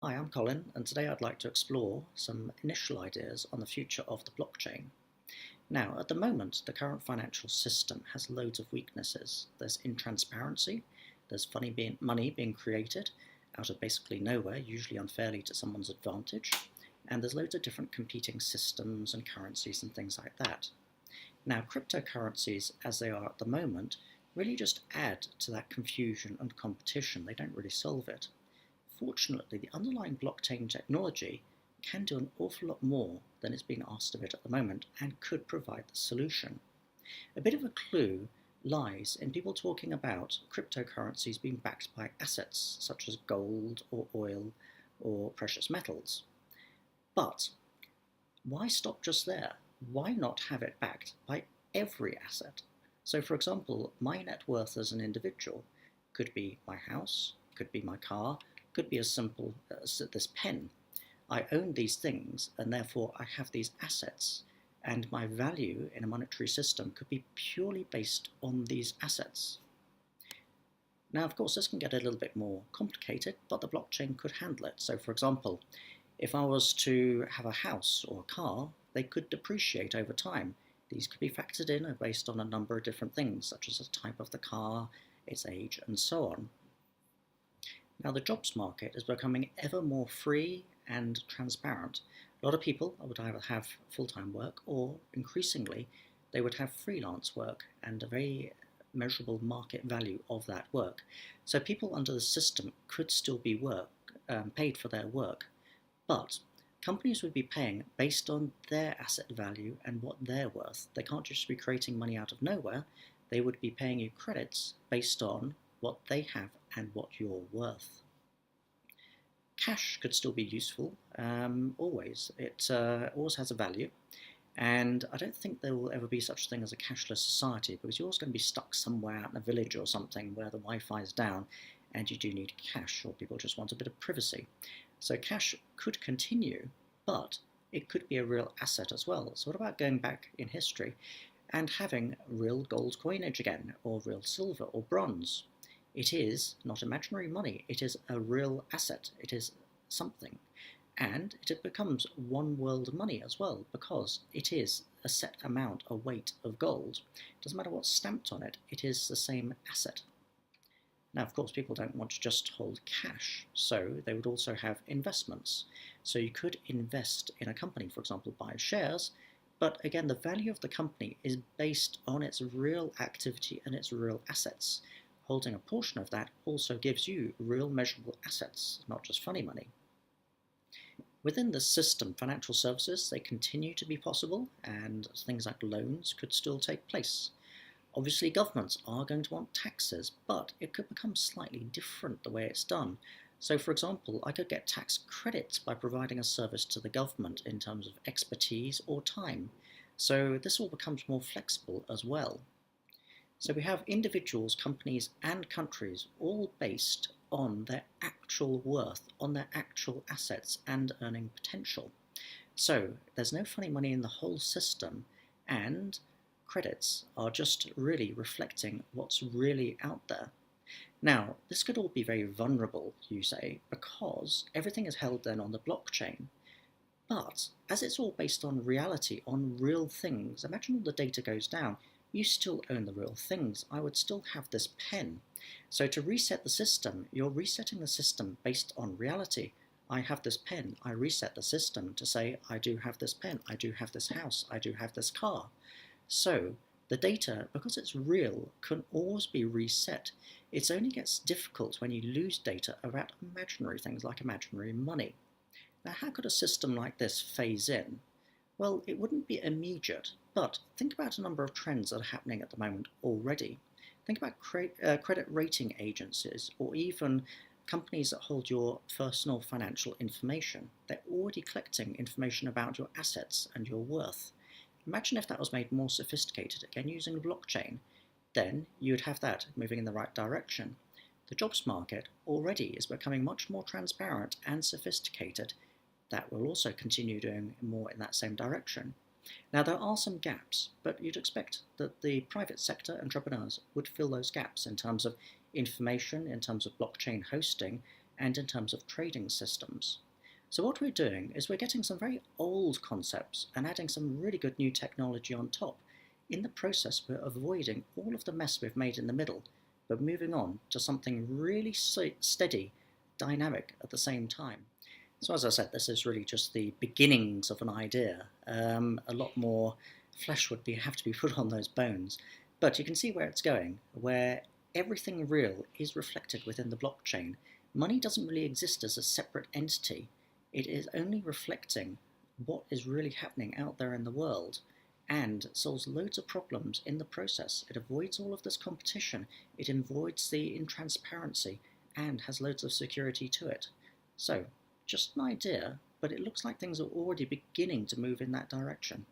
Hi, I'm Colin, and today I'd like to explore some initial ideas on the future of the blockchain. Now, at the moment, the current financial system has loads of weaknesses. There's intransparency, there's money being created out of basically nowhere, usually unfairly to someone's advantage, and there's loads of different competing systems and currencies and things like that. Now, cryptocurrencies, as they are at the moment, really just add to that confusion and competition. They don't really solve it. Fortunately, the underlying blockchain technology can do an awful lot more than is being asked of it at the moment and could provide the solution. A bit of a clue lies in people talking about cryptocurrencies being backed by assets such as gold or oil or precious metals. But why stop just there? Why not have it backed by every asset? So, for example, my net worth as an individual could be my house, could be my car, could be as simple as this pen. I own these things and therefore I have these assets, and my value in a monetary system could be purely based on these assets. Now, of course, this can get a little bit more complicated, but the blockchain could handle it. So, for example, if I was to have a house or a car, they could depreciate over time. These could be factored in based on a number of different things, such as the type of the car, its age, and so on. Now, the jobs market is becoming ever more free and transparent. A lot of people would either have full-time work or, increasingly, they would have freelance work and a very measurable market value of that work. So people under the system could still be paid for their work, but companies would be paying based on their asset value and what they're worth. They can't just be creating money out of nowhere. They would be paying you credits based on what they have and what you're worth. Cash could still be useful, always. It always has a value, and I don't think there will ever be such a thing as a cashless society, because you're always going to be stuck somewhere out in a village or something where the Wi-Fi is down and you do need cash, or people just want a bit of privacy. So cash could continue, but it could be a real asset as well. So what about going back in history and having real gold coinage again, or real silver or bronze? It is not imaginary money, it is a real asset, it is something. And it becomes one world money as well, because it is a set amount, a weight of gold. It doesn't matter what's stamped on it, it is the same asset. Now, of course, people don't want to just hold cash, so they would also have investments. So you could invest in a company, for example, buy shares, but again, the value of the company is based on its real activity and its real assets. Holding a portion of that also gives you real measurable assets, not just funny money. Within the system, financial services, they continue to be possible, and things like loans could still take place. Obviously, governments are going to want taxes, but it could become slightly different the way it's done. So, for example, I could get tax credits by providing a service to the government in terms of expertise or time. So this all becomes more flexible as well. So we have individuals, companies, and countries all based on their actual worth, on their actual assets and earning potential. So there's no funny money in the whole system, and credits are just really reflecting what's really out there. Now, this could all be very vulnerable, you say, because everything is held then on the blockchain. But as it's all based on reality, on real things, imagine all the data goes down. You still own the real things. I would still have this pen. So to reset the system, you're resetting the system based on reality. I have this pen. I reset the system to say, I do have this pen. I do have this house. I do have this car. So the data, because it's real, can always be reset. It only gets difficult when you lose data about imaginary things like imaginary money. Now, how could a system like this phase in? Well, it wouldn't be immediate, but think about a number of trends that are happening at the moment already. Think about credit rating agencies, or even companies that hold your personal financial information. They're already collecting information about your assets and your worth. Imagine if that was made more sophisticated, again using blockchain. Then you'd have that moving in the right direction. The jobs market already is becoming much more transparent and sophisticated. That will also continue doing more in that same direction. Now, there are some gaps, but you'd expect that the private sector entrepreneurs would fill those gaps in terms of information, in terms of blockchain hosting, and in terms of trading systems. So what we're doing is we're getting some very old concepts and adding some really good new technology on top. In the process, we're avoiding all of the mess we've made in the middle, but moving on to something really steady, dynamic at the same time. So as I said, this is really just the beginnings of an idea. A lot more flesh would have to be put on those bones. But you can see where it's going, where everything real is reflected within the blockchain. Money doesn't really exist as a separate entity. It is only reflecting what is really happening out there in the world and solves loads of problems in the process. It avoids all of this competition, it avoids the intransparency, and has loads of security to it. So, just an idea, but it looks like things are already beginning to move in that direction.